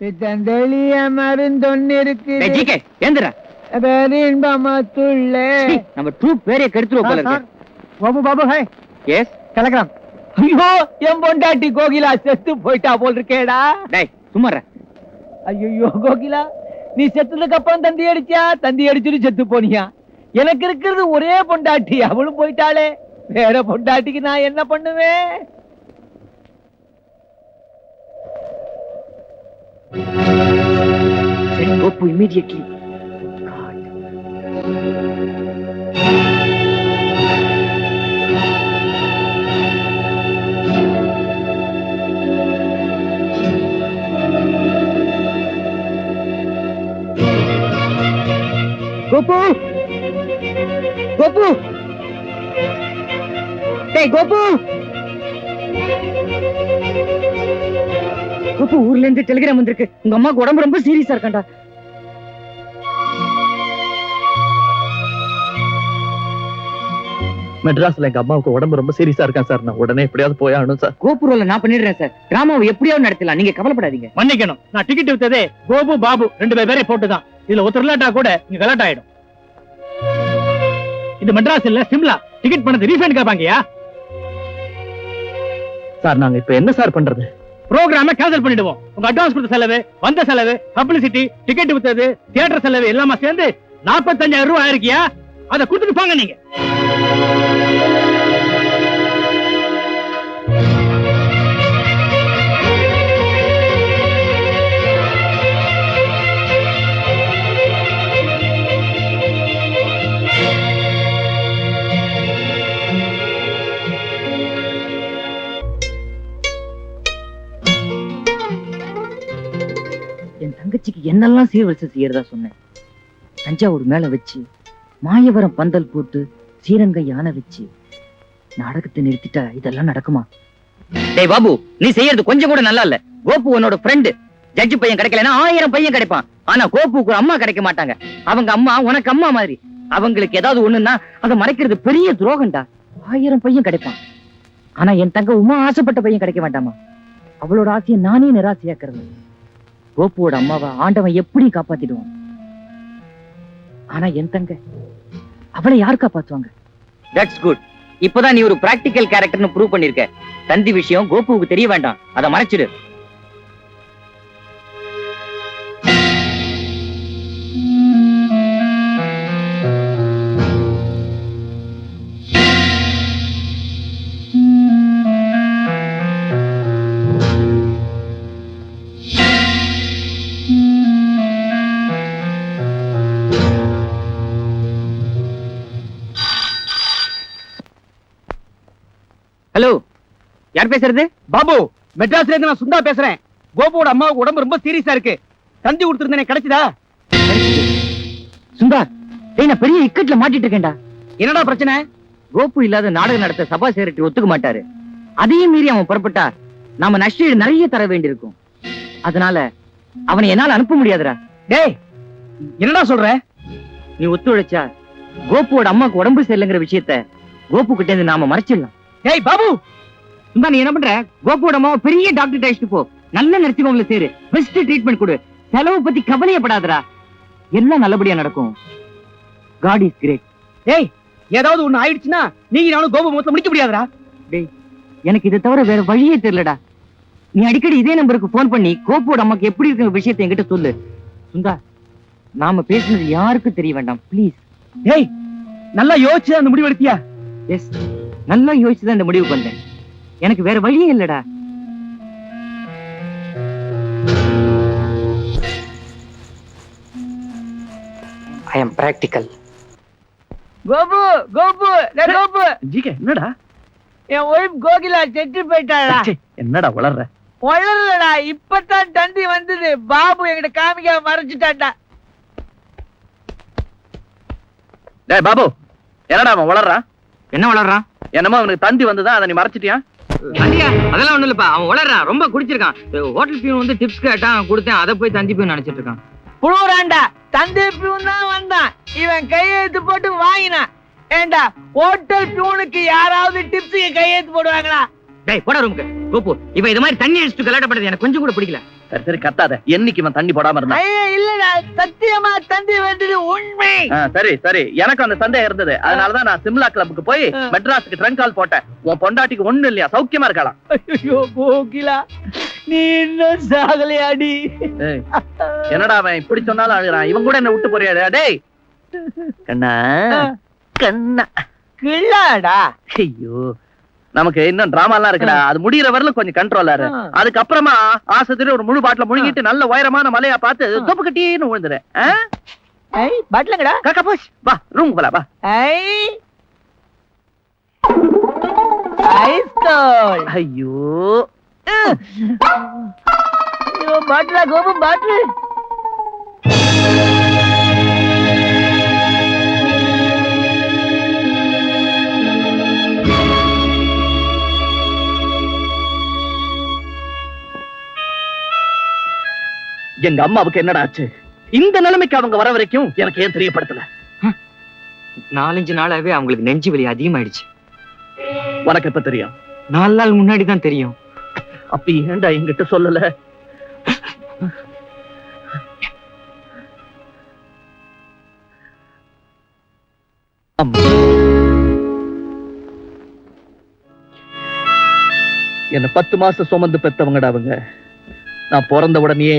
பித்தந்தெளிய மருந்தொன்னு இருக்கு. நம்ம ட்ரூப் வேற கெடுத்துருவோம் போல இருக்கு. பாபு பாபு ஹாய். எஸ் கலக்கலாம். ஐயோ என் பொண்டாட்டி கோகிலா செத்து போயிட்டா போல் இருக்கேடா. டேய் சும்மாற. ஐயோ கோகிலா நீ செத்ததுக்கு அப்புறம் தந்தி அடிச்சா, தந்தி அடிச்சுட்டு செத்து போனியா? எனக்கு இருக்கிறது ஒரே பொண்டாட்டி, அவளும் போயிட்டாளே. வேற பொண்டாட்டிக்கு நான் என்ன பண்ணுவேன்? Gopu immediately. Gopu! Gopu! Hey, Gopu! Gopu, ஊர்ல இருந்து டெலிகிராம் வந்திருக்கு. உங்க அம்மாக்கு உடம்பு ரொம்ப சீரியஸா இருக்காண்டா. மெட்ராஸ்ல எங்க அம்மாவுக்கு உடம்பு ரொம்ப சீரியஸா இருக்கா சார். நான் உடனே எப்படியாவது போய் ஆகணும் சார். கோபுரோல நான் பண்ணிடுறேன் சார். டிராமாவை எப்படியாவது நடத்தலாம், நீங்க கவலைப்படாதீங்க. மன்னிக்கணும், நான் டிக்கெட் வித்ததே கோபு பாபு 2 பேரே போட்டுதான். இதுல ஒருத்தர் இல்லாட்டா கூட இங்க கலாட் ஆயிடும். இது மெட்ராஸ் இல்ல சிம்லா. டிக்கெட் பண்ணது ரீஃபண்ட் கேட்பாங்கயா சார். நாங்க இப்ப என்ன சார் பண்றது? ப்ரோகிராம கேன்சல் பண்ணிடுவோம். உங்க அட்வான்ஸ் கொடுத்த செலவு, வந்த செலவு, பப்ளிசிட்டி, டிக்கெட் வித்தது, தியேட்டர் செலவு எல்லாமே சேர்ந்து 45,000 ரூபாய் ஆயிருக்கியா? அதை கொடுத்துட்டு போங்க நீங்க. என் தங்கச்சிக்கு என்னெல்லாம் சீர்வரிசை செய்யறதா சொன்னேன். தஞ்சாவூர் மேல வச்சு, மாயவரம் பந்தல் போட்டு, ஸ்ரீரங்க யானை வச்சு நாடகத்தை நிறுத்திட்டா இதெல்லாம் நடக்குமா? டேய் பாபு, நீ செய்யறது கொஞ்சம் கூட நல்லா இல்ல. கோபு உன்னோட ஃப்ரெண்டு. ஜட்ஜி பையன் கிடைக்கலன்னா 1000 பையன் கிடைப்பான். ஆனா கோபுக்கு அம்மா கிடைக்க மாட்டாங்க. அவங்க அம்மா உனக்கு அம்மா மாதிரி. அவங்களுக்கு ஏதாவது ஒண்ணுன்னா அதை மறைக்கிறது பெரிய துரோகம்டா. 1000 பையன் கிடைப்பான். ஆனா என் தங்க உமா ஆசைப்பட்ட பையன் கிடைக்க மாட்டாமா? அவளோட ஆசையை நானே நிராசையாக்குறது. கோபுவோட அம்மாவை ஆண்டவன் எப்படி காப்பாத்திடுவான்? ஆனா என் தங்க அவளை யார் காப்பாத்துவாங்க? That's good. இப்பதான் நீ ஒரு பிராக்டிக்கல் கேரக்டர்னு ப்ரூவ் பண்ணிருக்க. தந்தி விஷயம் கோபுவுக்கு தெரிய வேண்டாம், அதை மறைச்சிடு. ஹலோ, யார் பேசுறது? பாபு, மெட்ராஸ்ல இருந்து நான் சுந்தா பேசுறேன். கோபுவோட அம்மாவுக்கு உடம்பு ரொம்ப சீரியஸா இருக்கு. தந்தி கொடுத்திருந்தேனே, கிடைச்சதா? சுந்தா, நான் பெரிய இக்கட்ல மாட்டிட்டு இருக்கேன்டா. என்னடா பிரச்சனை? கோபு இல்லாத நாடகம் நடத்த சபா செக்ரட்டரி ஒத்துக்க மாட்டாரு. அதையும் மீறி அவன் புறப்பட்டா நாம நஷ்டீடு நிறைய தர வேண்டியிருக்கும். அதனால அவனை என்னால அனுப்ப முடியாதுடா. டேய், என்னடா சொல்ற? நீ ஒத்துழைச்சா கோபுவோட அம்மாக்கு உடம்பு சரியில்லைங்கிற விஷயத்த கோபு கிட்ட இருந்து நாம மறைச்சிடலாம். டேய் பாபு, சும்மா நீ என்ன பண்ற? கோபுவோட அம்மாவை பெரிய டாக்டர் அழைச்சிட்டு போ. நல்ல நர்சிங் ஹோம்ல சேரு. பெஸ்ட் ட்ரீட்மெண்ட் கொடு. செலவு பத்தி கவலையப்படாதடா. எல்லாம் நல்லபடியா நடக்கும். God is great. டேய், ஏதாவது ஒண்ணு ஆயிடுச்சுன்னா நீங்க நானும் கோபு முகத்துல முடிக்க முடியாதுடா. டேய், எனக்கு இதை தவிர வேற வழியே தெரியலடா. நீ அடிக்கடி இதே நம்பருக்கு போன் பண்ணி கோபுவோட அம்மாக்கு எப்படி இருக்கிற விஷயத்தை என்கிட்ட சொல்லு. சுந்தா, நாம பேசுனது யாருக்கும் தெரிய வேண்டாம் ப்ளீஸ். டேய், நல்லா யோசிச்சு அந்த முடிவு எடுத்தியா? எஸ், நல்லா யோசிச்சுதான் இந்த முடிவுக்கு வந்தேன். எனக்கு வேற வழியே இல்லடா. I am practical. Gopu Gopu Gopu, GK என்னடா? என் ஒய்ஃப் கோகிலா செத்து போயிட்டாளா? என்னடா வளர்ற? வளரலடா, இப்பதான் தந்தி வந்தது. பாபு என்கிட்ட காமிக்க மறைச்சிட்டான்டா. டேய் பாபு, என்னடா அவன் வளர்றான்? என்ன வளர்றான்? என்னமோ அவனுக்கு தந்தி வந்ததா, அதை நீ மறைச்சிட்டியா? அதெல்லாம் ஒண்ணு இல்லப்பா. அவன் வளர்றான், ரொம்ப குடிச்சிருக்கான். ஹோட்டல் பியூன் வந்து டிப்ஸ் கேட்டான், கொடுத்தேன். அதை போய் தந்தி பியூன் நினைச்சிட்டு இருக்கான். புழுறாண்டா, தந்தி பியூன் தான் வந்தான். இவன் கையெழுத்து போட்டு வாங்கினான். ஏண்டா, ஹோட்டல் பியூனுக்கு யாராவது டிப்ஸுக்கு கையெழுத்து போடுவாங்களா? டேய் போடா ரூமுக்கு. கோபு, இவன் இது மாதிரி தண்ணி அடிச்சுட்டு கலாட்டப்படுறது எனக்கு கொஞ்சம் கூட பிடிக்கல. சரி சரி கத்தாத. என்னைக்கு இவன் தண்ணி போடாம இருந்தான்? ஐயா இல்லடா, சத்தியமா தந்தி வந்தது உண்மை. சரி சரி, எனக்கு அந்த சந்தேகம் இருந்தது. அதனாலதான் நான் சிம்லா கிளப்புக்கு போய் மெட்ராஸுக்கு ட்ரங்க் கால் போட்டேன். உன் பொண்டாட்டிக்கு ஒண்ணு இல்லையா, சௌக்கியமா இருக்கலாம்? ஐயோ கோகிலா, நீ இன்னும் சாகலையாடி? என்னடா அவன் இப்படி சொன்னாலும் அழுகிறான். இவன் கூட என்ன விட்டு போறியாடா? டேய் கண்ணா கண்ணா கிள்ளாடா. ஐயோ, நமக்கு இன்னும் டிராமா எல்லாம் இருக்குடா. அது முடியற வரல கொஞ்சம் கண்ட்ரோலா இரு. அதுக்கப்புறமா ஆசத்துல ஒரு முழு பாட்டில முழுங்கிட்டு நல்ல உயரமான மலையா பார்த்து தொப்பு கட்டின்னு விழுந்துரு. ஐ பாட்டிலங்கடா. காக்கா போஷ், வா ரூம் போலாம் வா. ஐ ஐஸ்கோல். ஐயோ ஐயோ பாட்டிலா, கோபம் பாட்டில். எங்க அம்மாவுக்கு என்னடா ஆச்சு? இந்த நிலைமைக்கு அவங்க வர வரைக்கும் எனக்கு ஏன் தெரியப்படுத்தல? 4-5 நாளாவே அவங்களுக்கு நெஞ்சு வலி அதிகமாயிடுச்சு. உனக்கு எப்ப தெரியும்? 4 நாள் முன்னாடி தான் தெரியும். அப்ப ஏன்டா என்கிட்ட சொல்லல? என்ன 10 மாசம் சுமந்து பெத்தவங்கடா அவங்க. நான் பிறந்த உடனே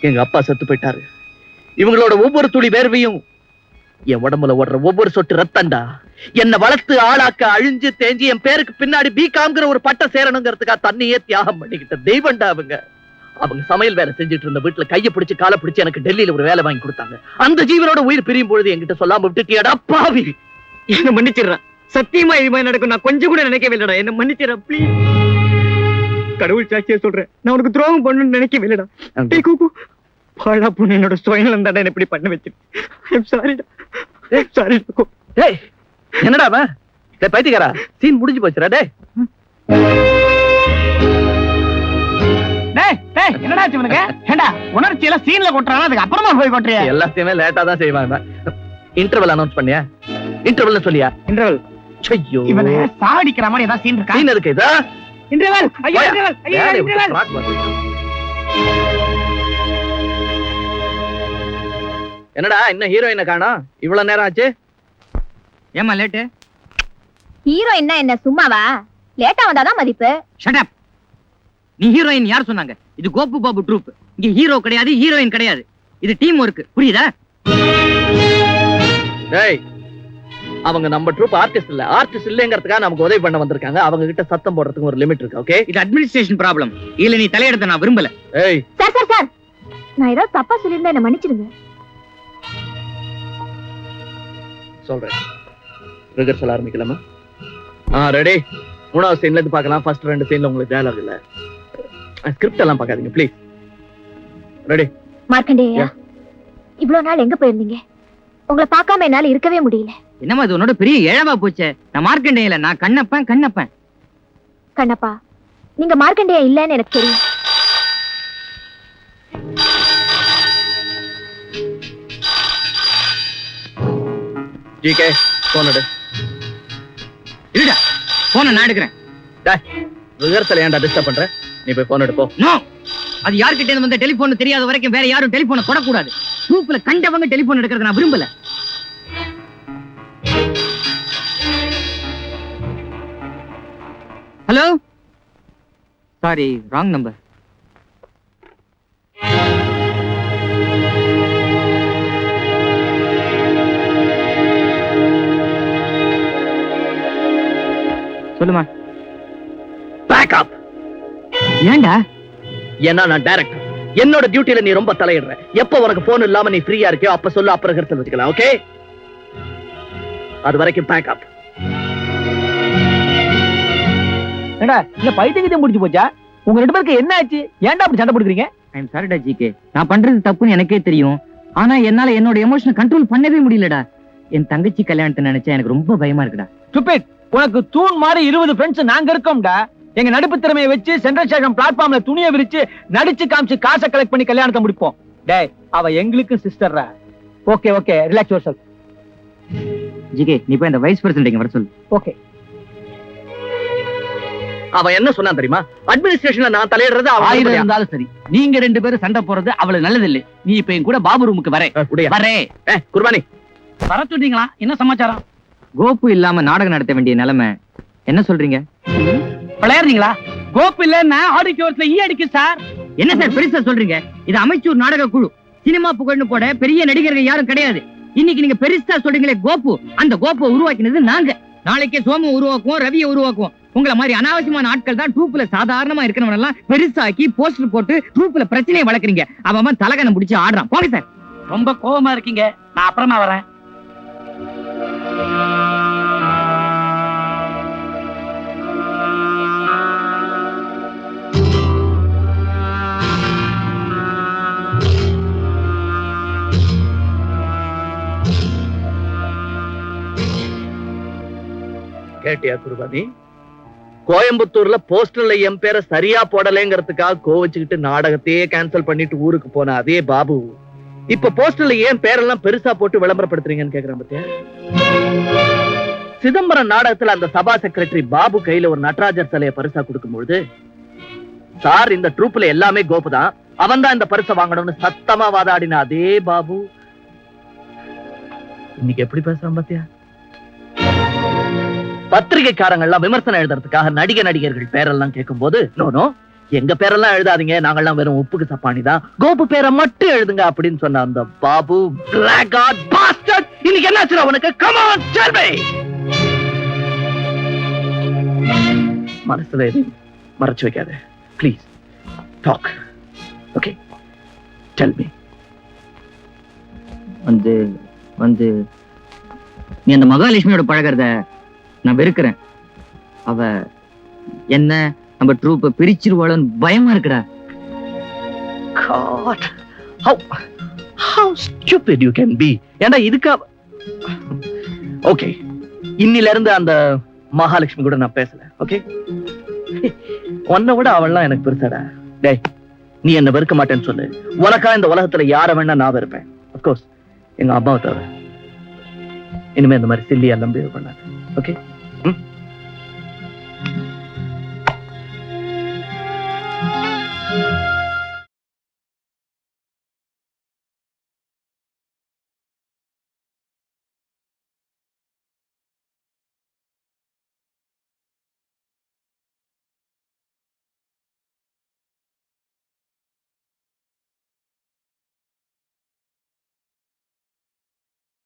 எங்க அப்பா செத்து போயிட்டாரு. இவங்களோட ஒவ்வொரு துளி வேர்வையும் என் உடம்புல ஓடுற ஒவ்வொரு சொட்டு ரத்தம்டா. என்ன வளர்த்து ஆளாக்க அழிஞ்சு தேஞ்சி என் பேருக்கு பின்னாடி பிகாம்ங்கிற ஒரு பட்டம் சேரணுங்கிறதுக்காக தன்னையே தியாகம் பண்ணிக்கிட்ட தெய்வம்டா அவங்க. அவங்க சமையல் வேலை செஞ்சுட்டு இருந்த வீட்டுல கையை பிடிச்சு காலை பிடிச்சு எனக்கு டெல்லியில ஒரு வேலை வாங்கி கொடுத்தாங்க. அந்த ஜீவனோட உயிர் பிரியும் பொழுது என்கிட்ட சொல்லாம விட்டுட்டியாடா பாவி. என்ன மன்னிச்சிடுறேன். சத்தியமா இது மாதிரி நடக்கும் நான் கொஞ்சம் கூட நினைக்கவே இல்லடா. என்ன மன்னிச்சிடுறேன் ப்ளீஸ். கடவுள் சாட்சியா சொல்றேன், நான் உனக்கு துரோகம் பண்ணணும்னு நினைக்கவே இல்லடா. டேய் கூக்கு, பாழா பொண்ணு என்னோட சுயநலம் தான்டா என்ன இப்படி பண்ண வச்சு. ஐம் சாரிடா. சாரி. டேய் என்னடா அவன்? டேய் பைத்தியக்காரா, சீன் முடிஞ்சு போச்சுடா. டேய் டேய் டேய் என்னடா ஆச்சு உனக்கு? ஏண்டா உணர்ச்சி எல்லாம் சீன்ல கொட்றானே, அதுக்கு அப்புறமா போய் கொட்றியா? எல்லாத்தையுமே லேட்டா தான் செய்வாங்க. இன்டர்வல் அனௌன்ஸ் பண்ணியா? இன்டர்வல்னு சொல்லியா? இன்டர்வல். ஐயோ, இவனை சாவடிக்கிற மாதிரி ஏதாவது சீன் இருக்கா? சீன் இருக்கு இதா. இன்டர்வல். ஐயோ இன்டர்வல். ஐயோ இன்டர்வல். என்னடா இன்னும் ஹீரோயினை காணோம்? இவ்வளவு நேரம் ஆச்சு. ஏமா லேட்டு? ஹீரோயின்னா என்ன சும்மாவா? லேட்டா வந்தாதான் மதிப்பு. Shut up. நீ ஹீரோயின் யார் சொன்னாங்க? இது கோபு பாபு ட்ரூப். இங்க ஹீரோ கிடையாது, ஹீரோயின் கிடையாது. இது டீம் ஒர்க், புரியுதா? டேய், அவங்க நம்ம ட்ரூப் ஆர்டிஸ்ட் இல்ல. ஆர்டிஸ்ட் இல்லங்கிறதுக்காக நமக்கு உதவி பண்ண வந்திருக்காங்க. அவங்க கிட்ட சத்தம் போடுறதுக்கு ஒரு லிமிட் இருக்கு. ஓகே, இது அட்மினிஸ்ட்ரேஷன் ப்ராப்ளம். இல்ல நீ தலையிடத நான் விரும்பல. ஏய் சார் சார் சார், நான் ஏதாவது தப்பா சொல்லியிருந்தா என்ன மன்னிச்சிடுங்க. சொல்றேன். ரிஹர்சல் ஆரம்பிக்கலாமா? ரெடி. 3வது சீன்ல இருந்து பார்க்கலாம். ஃபர்ஸ்ட் 2 சீன்ல உங்களுக்கு டயலாக் இல்ல. ஸ்கிரிப்ட் எல்லாம் பார்க்காதீங்க ப்ளீஸ். ரெடி? மார்க்கண்டேயா, இவ்வளவு நாள் எங்க போயிருந்தீங்க? உங்களை பார்க்காம என்னால இருக்கவே முடியல. என்னமா இது உன்னோட பெரிய ஏழவா போச்சே. நான் மார்க்கண்டேய இல்ல, நான் கண்ணப்பன். கண்ணப்பா, நீங்க மார்க்கண்டேயா இல்லன்னு எனக்கு தெரியும். ஜிகே போன் எடு. இருடா, போன நான் எடுக்கிறேன். டேய், ரிஹர்சல் ஏன்டா டிஸ்டர்ப் பண்ற? நீ போய் போன் எடு போ. நோ, அது யார்கிட்ட இருந்து வந்த டெலிபோன் தெரியாத வரைக்கும் வேற யாரும் டெலிபோனை தொடக்கூடாது. குரூப்ல கண்டவங்க டெலிபோன் எடுக்கிறது நான் விரும்பல. Hello, sorry, wrong number. சொல்லுமா. பேக் அப். ஏண்டா? ஏன்னா நான் டைரக்டர். என்னோட டியூட்டில நீ ரொம்ப தலையிடுற. எப்ப உனக்கு போன் இல்லாம நீ ஃப்ரீயா இருக்கியோ அப்ப சொல்லு, அப்புறம் ரிஹர்சல் வச்சுக்கலாம். ஓகே, அது வரைக்கும் பேக் அப். ஏண்டா இல்ல பைத்தியக்கிட்ட முடிச்சு போச்சா? உங்க 2 பேருக்கு என்ன ஆச்சு? ஏன்டா அப்படி சண்டை போடுறீங்க? ஐம் சாரிடா ஜிகே, நான் பண்றது தப்புன்னு எனக்கே தெரியும். ஆனா என்னால என்னோட எமோஷனை கண்ட்ரோல் பண்ணவே முடியலடா. என் தங்கச்சி கல்யாணத்தை நினைச்சா எனக்கு ரொம்ப பயமா இருக்குடா. ஸ்டூபிட், உனக்கு தூண் மாதிரி 20 ஃப்ரெண்ட்ஸ் நாங்க இருக்கோம்டா. எங்க நடிப்பு திறமையை வச்சு சென்ட்ரல் ஸ்டேஷன் பிளாட்ஃபார்ம்ல துணியை விரிச்சு நடிச்சு காமிச்சு காசை கலெக்ட் பண்ணி கல்யாணத்தை முடிப்போம். டேய், அவ எங்களுக்கு சிஸ்டர்ரா. Okay okay, relax yourself. GK, நீ போய் அந்த வைஸ் பிரசிடென்ட் இங்க வர சொல்லு. ஓகே. அவன் என்ன சொன்னான் தெரியுமா? அட்மினிஸ்ட்ரேஷன்ல நான் தலையிடுறது அவன் ஆயிரம் விருப்பம். இருந்தாலும் சரி, நீங்க 2 பேரும் சண்டை போறது அவ்வளவு நல்லது இல்லை. நீ இப்ப என் கூட பாபு ரூமுக்கு வரே உடைய. வரே குர்பானி, வர சொன்னீங்களா? என்ன சமாச்சாரம்? கோப்பு இல்லாம நாடகம் நடத்த வேண்டிய நிலைமை. என்ன சொல்றீங்க? விளையாடுறீங்களா? கோப்பு இல்லன்னா ஆடிட்டோரியத்துல ஈ அடிக்கு சார். என்ன சார் பெருசா சொல்றீங்க? இது அமைச்சூர் நாடக குழு. சினிமா புகழ்னு போட பெரிய நடிகர்கள் யாரும் கிடையாது. இன்னைக்கு நீங்க பெருசா சொல்றீங்களே கோப்பு, அந்த கோப்பை உருவாக்கினது நாங்க. நாளைக்கே சோமு உருவாக்குவோம், ரவியை உருவாக்குவோம். உங்களை மாதிரி அனாவசியமான ஆட்கள் தான் ட்ரூப்ல சாதாரணமா இருக்கிறவங்க எல்லாம் பெருசாக்கி போஸ்டர் போட்டு ட்ரூப்ல பிரச்சனையை வளர்க்குறீங்க. அவன் தலகனை முடிச்சு ஆடுறான். போங்க சார். ரொம்ப கோவமா இருக்கீங்க. நான் அப்புறமா வரேன். கேட்டியா குர்பானி? கோயம்புத்தூர்ல போஸ்டர்ல என் பேரை சரியா போடலைங்கிறதுக்காக கோவிச்சுக்கிட்டு நாடகத்தையே கேன்சல் பண்ணிட்டு ஊருக்கு போன அதே பாபு இப்ப போஸ்டர்ல ஏன் பேரெல்லாம் பெருசா போட்டு விளம்பரப்படுத்துறீங்கன்னு கேக்குறான் பத்தியா? சிதம்பரம் நாடகத்துல அந்த சபா செக்ரட்டரி பாபு கையில ஒரு நடராஜர் சிலையை பரிசா கொடுக்கும்பொழுது, சார் இந்த ட்ரூப்ல எல்லாமே கோபு தான், அவன் தான் இந்த பரிசை வாங்கணும்னு சத்தமா வாதாடின அதே பாபு இன்னைக்கு எப்படி பேசுறான் பாத்தியா? பத்திரிகைக்காரங்கள்லாம் விமர்சனம் எழுதுறதுக்காக நடிகர்கள் பேரெல்லாம் கேட்கும் போது, நோ எங்க பேரெல்லாம் எழுதாதீங்க, நாங்கெல்லாம் வெறும் உப்புக்கு சப்பானி தான், கோபு பேரை மட்டும் எழுதுங்க அப்படின்னு சொன்ன அந்த பாபு blackguard bastard இன்னைக்கு என்னாச்சு அவனுக்கு? Come on, tell me. மனசுல எதையும் மறைச்சு வைக்காத, please talk. Okay, tell me. வந்து நீ அந்த மகாலட்சுமியோட பழகிறத நான் வெறுக்கிறேன். அவ என்ன நம்ம ட்ரூப்பை பிரிச்சிருவாளோன்னு பயமா இருக்குடா. God, how stupid you can be. ஏண்டா இதுக்கா? ஓகே, இன்னில இருந்து அந்த மகாலட்சுமி கூட நான் பேசல. ஓகே, உன்னை விட அவள்லாம் எனக்கு பெருசாடா. டேய், நீ என்ன வெறுக்க மாட்டேன்னு சொல்லு, உனக்கா இந்த உலகத்துல யார வேணா நான் வெறுப்பேன். அப்கோர்ஸ் எங்க அம்மாவை தவிர. இனிமே இந்த மாதிரி சில்லியா நம்பி பண்ணாங்க. ஓகே.